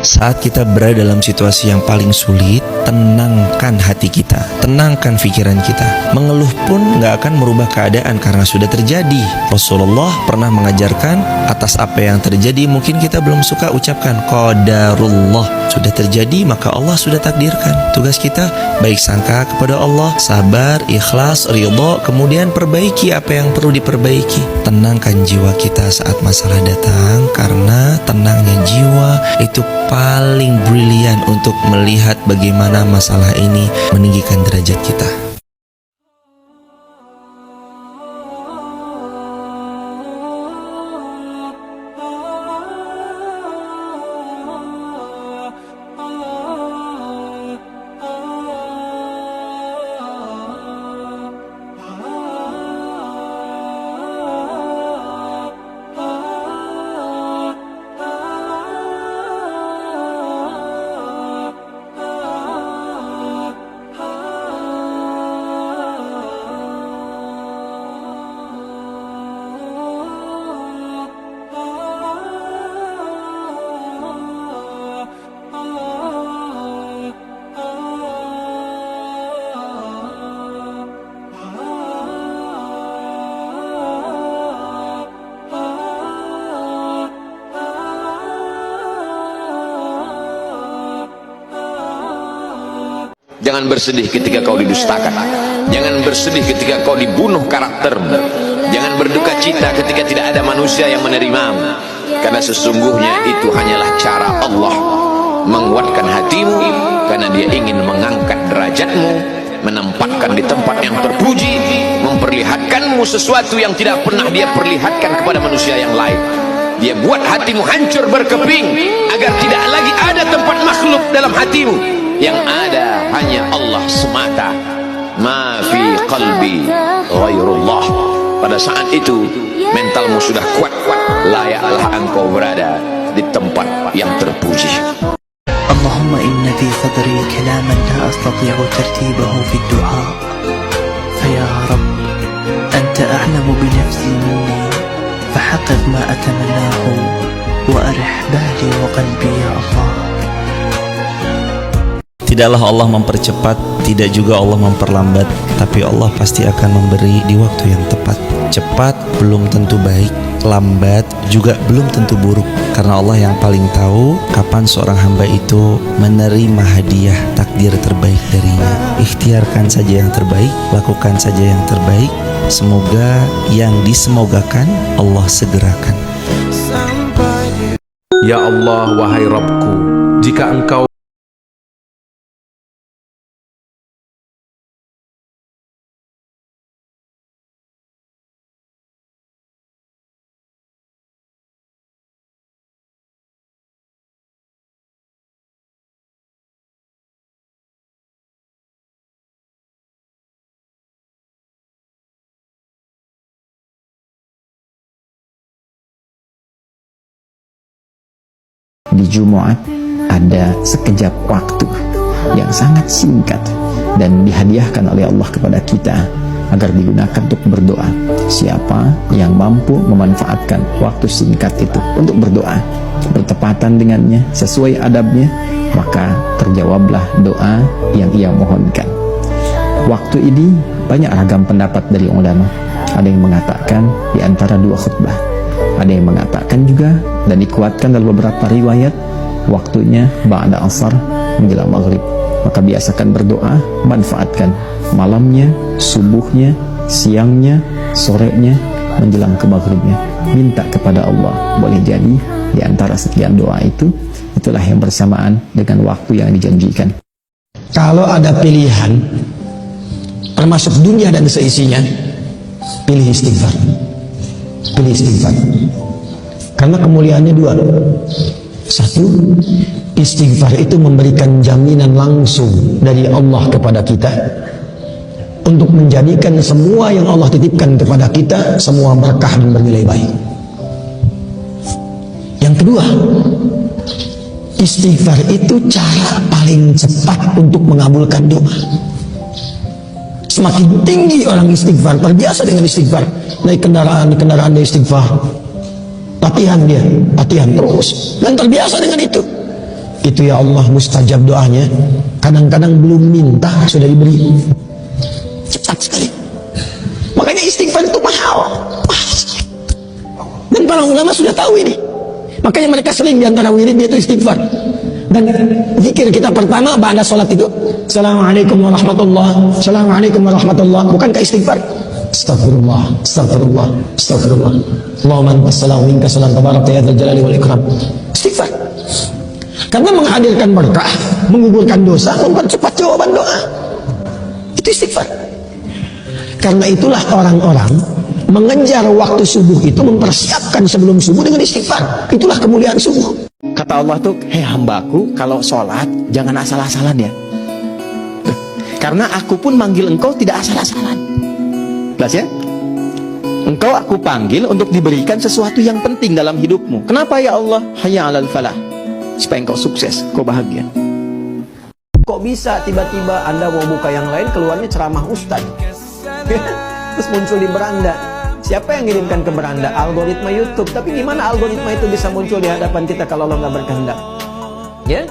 Saat kita berada dalam situasi yang paling sulit, tenangkan hati kita, tenangkan pikiran kita. Mengeluh pun gak akan merubah keadaan karena sudah terjadi. Rasulullah pernah mengajarkan, atas apa yang terjadi mungkin kita belum suka ucapkan qadarullah. Sudah terjadi maka Allah sudah takdirkan. Tugas kita baik sangka kepada Allah, sabar, ikhlas, ridho, kemudian perbaiki apa yang perlu diperbaiki. Tenangkan jiwa kita saat masalah datang, karena tenangnya jiwa itu paling brilian untuk melihat bagaimana masalah ini meninggikan derajat kita. Jangan bersedih ketika kau didustakan. Jangan bersedih ketika kau dibunuh karaktermu. Jangan berduka cita ketika tidak ada manusia yang menerimamu. Karena sesungguhnya itu hanyalah cara Allah menguatkan hatimu, karena Dia ingin mengangkat derajatmu, menempatkan di tempat yang terpuji, memperlihatkanmu sesuatu yang tidak pernah Dia perlihatkan kepada manusia yang lain. Dia buat hatimu hancur berkeping agar tidak lagi ada tempat makhluk dalam hatimu. Yang ada hanya Allah semata. Ma fi qalbi ghairullah. Pada saat itu mentalmu sudah kuat, layaklah engkau berada di tempat yang terpuji. Allahumma inna fi sadri kalaman la astati'u tartibahu fi du'a. Faya Rabb, anta a'lamu bi nafsi minni, fahaqiq ma atamannahu wa arih bali wa qalbi ya Allah. Tidaklah Allah mempercepat, tidak juga Allah memperlambat, tapi Allah pasti akan memberi di waktu yang tepat. Cepat belum tentu baik, lambat juga belum tentu buruk, karena Allah yang paling tahu kapan seorang hamba itu menerima hadiah takdir terbaik darinya. Ikhtiarkan saja yang terbaik, lakukan saja yang terbaik. Semoga yang disemogakan Allah segerakan. Ya Allah, wahai Rabbku, jika Engkau di Jumat ada sekejap waktu yang sangat singkat dan dihadiahkan oleh Allah kepada kita agar digunakan untuk berdoa. Siapa yang mampu memanfaatkan waktu singkat itu untuk berdoa, bertepatan dengannya, sesuai adabnya, maka terjawablah doa yang ia mohonkan. Waktu ini banyak ragam pendapat dari ulama. Ada yang mengatakan di antara dua khutbah, ada yang mengatakan juga dan dikuatkan dalam beberapa riwayat waktunya ba'da asar menjelang maghrib. Maka biasakan berdoa, manfaatkan malamnya, subuhnya, siangnya, sorenya, menjelang ke maghribnya. Minta kepada Allah. Boleh jadi di antara sekian doa itu, itulah yang bersamaan dengan waktu yang dijanjikan. Kalau ada pilihan termasuk dunia dan seisinya, pilih istighfar. Pilih istighfar. Karena kemuliaannya dua. Satu, istighfar itu memberikan jaminan langsung dari Allah kepada kita untuk menjadikan semua yang Allah titipkan kepada kita semua berkah dan bernilai baik. Yang kedua, istighfar itu cara paling cepat untuk mengabulkan doa. Semakin tinggi orang istighfar, terbiasa dengan istighfar, naik kendaraan dia istighfar, latihan terus dan terbiasa dengan itu itu ya Allah mustajab doanya. Kadang-kadang belum minta sudah diberi. Cepat sekali. Makanya istighfar itu mahal. Dan para ulama sudah tahu ini. Makanya mereka sering diantara wirid itu istighfar. Dan zikir kita pertama ba'da sholat itu Assalamualaikum warahmatullahi, Assalamualaikum warahmatullahi. Bukankah istighfar? Astagfirullah, astagfirullah, astagfirullah. Allahumma antas salam minka salam tabarakta ya dzal jalali wal ikram. Istighfar. Karena menghadirkan berkah, menggugurkan dosa, mempercepat jawaban doa. Itu istighfar. Karena itulah orang-orang mengejar waktu subuh itu, mempersiapkan sebelum subuh dengan istighfar. Itulah kemuliaan subuh. Kata Allah tuh, hei hambaku, kalau sholat jangan asal-asalan ya. Karena aku pun manggil engkau tidak asal-asalan. Jelas ya? Engkau aku panggil untuk diberikan sesuatu yang penting dalam hidupmu. Kenapa ya Allah? Hayya 'alal falah. Supaya engkau sukses, kau bahagia. Kok bisa tiba-tiba Anda mau buka yang lain, keluarnya ceramah ustaz? Terus muncul di beranda. Siapa yang ngirimkan ke beranda? Algoritma YouTube. Tapi gimana algoritma itu bisa muncul di hadapan kita kalau Allah nggak berkehendak? Ya,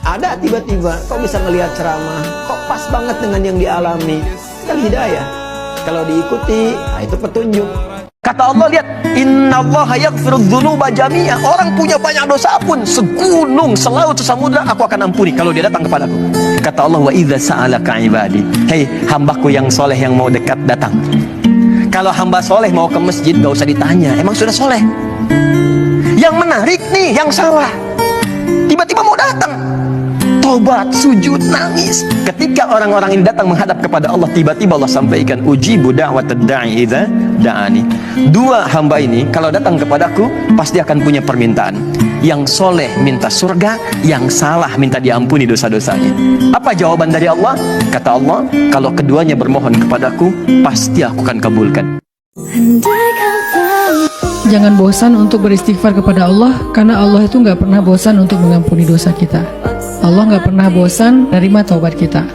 ada tiba-tiba. Kok bisa ngelihat ceramah? Kok pas banget dengan yang dialami? Kan hidayah. Kalau diikuti, nah itu petunjuk. Kata Allah, lihat, innallaha yaghfirudz dzunuba jami'a. Orang punya banyak dosa pun, segunung, selaut, sesamudra, aku akan ampuni kalau dia datang kepadaku. Kata Allah, wa idza sa'alaka ibadi. Hei, hambaku yang soleh yang mau dekat, datang. Kalau hamba soleh mau ke masjid, gak usah ditanya, emang sudah soleh. Yang menarik nih, yang salah, tiba-tiba mau datang, tobat, sujud, nangis. Ketika orang-orang ini datang menghadap kepada Allah, tiba-tiba Allah sampaikan, ujibu da'watad da'i idza da'ani. Dua hamba ini kalau datang kepadaku pasti akan punya permintaan. Yang soleh minta surga, yang salah minta diampuni dosa-dosanya. Apa jawaban dari Allah? Kata Allah, kalau keduanya bermohon kepadaku, pasti aku akan kabulkan. Jangan bosan untuk beristighfar kepada Allah, karena Allah itu nggak pernah bosan untuk mengampuni dosa kita. Allah nggak pernah bosan menerima taubat kita.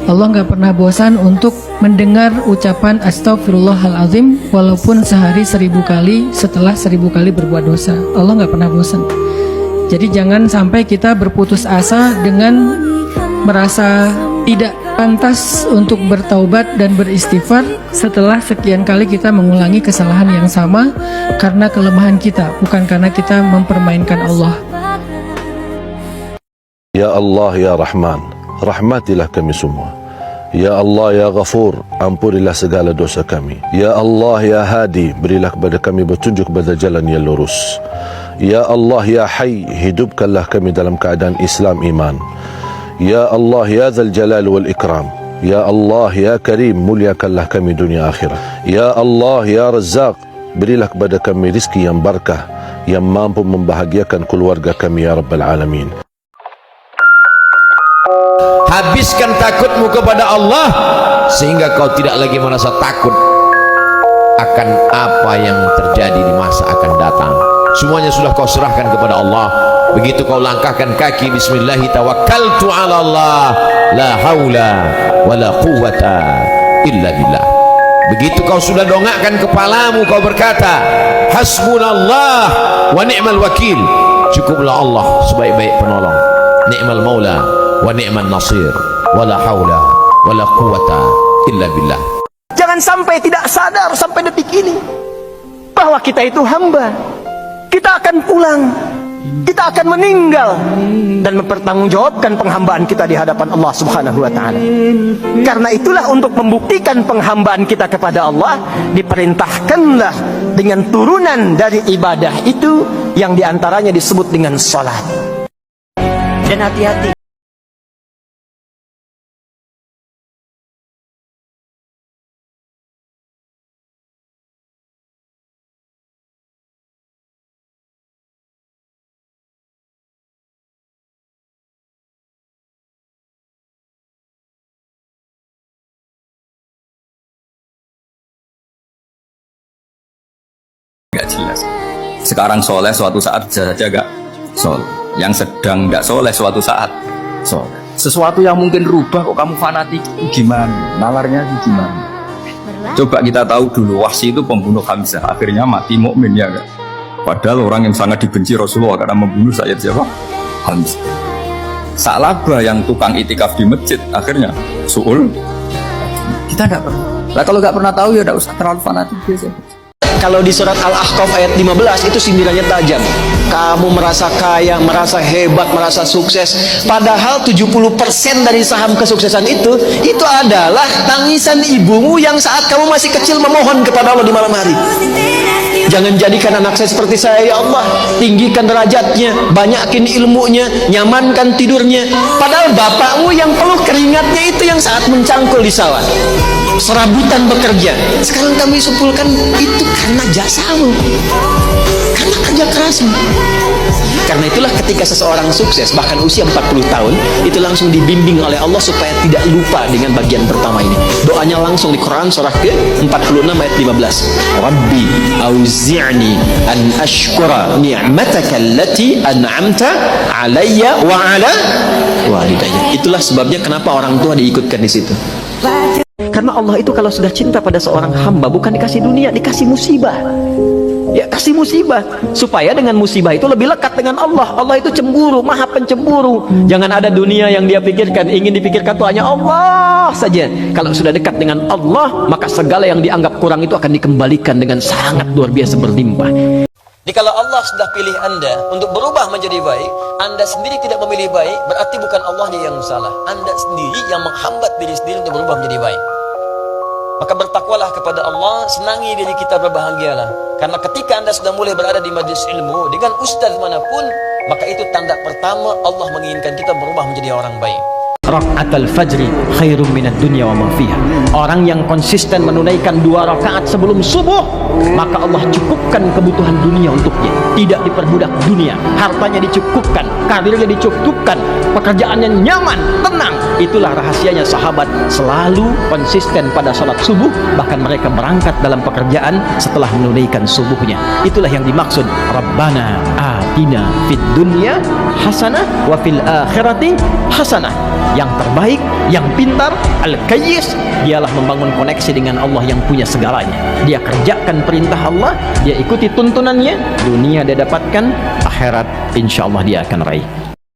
Allah nggak pernah bosan untuk mendengar ucapan astagfirullahalazim walaupun sehari 1000 kali setelah 1000 kali berbuat dosa. Allah nggak pernah bosan. Jadi jangan sampai kita berputus asa dengan merasa tidak pantas untuk bertaubat dan beristighfar setelah sekian kali kita mengulangi kesalahan yang sama karena kelemahan kita, bukan karena kita mempermainkan Allah. Ya Allah ya Rahman, rahmatilah kami semua. Ya Allah ya Ghafur, ampunilah segala dosa kami. Ya Allah ya Hadi, berilah kepada kami petunjuk pada jalan yang lurus. Ya Allah ya Hayy, hidupkanlah kami dalam keadaan Islam iman. Ya Allah ya Dzal Jalal wal Ikram. Ya Allah ya Karim, muliakanlah kami dunia akhirat. Ya Allah ya Razzaq, berilah kepada kami rizki yang barakah, yang mampu membahagiakan keluarga kami ya Rabbal Alamin. Habiskan takutmu kepada Allah sehingga kau tidak lagi merasa takut akan apa yang terjadi di masa akan datang. Semuanya sudah kau serahkan kepada Allah. Begitu kau langkahkan kaki, bismillahi tawakkaltu ala Allah, la haula wala quwwata illa billah. Begitu kau sudah dongakkan kepalamu, kau berkata, hasbunallah wa ni'mal wakil. Cukuplah Allah sebaik-baik penolong. Ni'mal maula wa ni'man nasir, wala haula wala quwwata illa billah. Jangan sampai tidak sadar sampai detik ini bahwa kita itu hamba. Kita akan pulang, kita akan meninggal dan mempertanggungjawabkan penghambaan kita di hadapan Allah Subhanahu wa taala. Karena itulah, untuk membuktikan penghambaan kita kepada Allah, diperintahkanlah dengan turunan dari ibadah itu yang diantaranya disebut dengan salat. Dan hati-hati. Gak jelas. Sekarang soleh, suatu saat bisa saja gak soleh. Yang sedang gak soleh, suatu saat soleh. Sesuatu yang mungkin rubah kok kamu fanatik, gimana? Nalarnya gimana? Coba kita tahu dulu, Wahsy itu pembunuh Hamzah, akhirnya mati mukmin, ya gak? Padahal orang yang sangat dibenci Rasulullah karena membunuh Sayyid siapa? Hamzah. Sa'labah yang tukang itikaf di masjid akhirnya su'ul. Kita tidak pernah. Lah kalau nggak pernah tahu ya tidak usah terlalu fanatik biasa. Kalau di surat Al-Ahqaf ayat 15 itu sindirannya tajam. Kamu merasa kaya, merasa hebat, merasa sukses. Padahal 70% dari saham kesuksesan itu adalah tangisan ibumu yang saat kamu masih kecil memohon kepada Allah di malam hari. Jangan jadikan anak saya seperti saya, ya Allah. Tinggikan derajatnya, banyakin ilmunya, nyamankan tidurnya. Padahal bapakmu yang peluh keringatnya itu yang saat mencangkul di sawah, serabutan bekerja. Sekarang kami simpulkan itu karena jasamu, karena kerja kerasmu. Karena itulah ketika seseorang sukses bahkan usia 40 tahun itu langsung dibimbing oleh Allah supaya tidak lupa dengan bagian pertama ini. Doanya langsung di Quran surah ke-46 ayat 15. Rabbi auzi'ni an ashkura ni'mataka allati an'amta alayya wa ala walidayya. Itulah sebabnya kenapa orang tua diikutkan di situ. Karena Allah itu kalau sudah cinta pada seorang hamba bukan dikasih dunia, dikasih musibah. Ya, kasih musibah supaya dengan musibah itu lebih lekat dengan Allah. Allah itu cemburu, maha pencemburu. Jangan ada dunia yang dia pikirkan, ingin dipikirkan itu hanya Allah saja. Kalau sudah dekat dengan Allah, maka segala yang dianggap kurang itu akan dikembalikan dengan sangat luar biasa berlimpah. Jadi kalau Allah sudah pilih Anda untuk berubah menjadi baik, Anda sendiri tidak memilih baik, berarti bukan Allahnya yang salah. Anda sendiri yang menghambat diri sendiri untuk berubah menjadi baik. Maka bertakwalah kepada Allah, senangi diri kita, berbahagialah. Karena ketika Anda sudah mulai berada di majlis ilmu dengan ustaz manapun, maka itu tanda pertama Allah menginginkan kita berubah menjadi orang baik. Raka'atul fajri khairum minad dunya wa ma fiha. Orang yang konsisten menunaikan 2 rakaat sebelum subuh, maka Allah cukupkan kebutuhan dunia untuknya. Tidak diperbudak dunia, hartanya dicukupkan, karirnya dicukupkan, pekerjaannya nyaman, tenang. Itulah rahasianya sahabat selalu konsisten pada salat subuh, bahkan mereka berangkat dalam pekerjaan setelah menunaikan subuhnya. Itulah yang dimaksud Rabbana atina fid dunya hasanah wa fil akhirati hasanah. Yang terbaik, yang pintar, al-kayyis, dialah membangun koneksi dengan Allah yang punya segalanya. Dia kerjakan perintah Allah, dia ikuti tuntunannya, dunia dia dapatkan, akhirat insya Allah dia akan raih.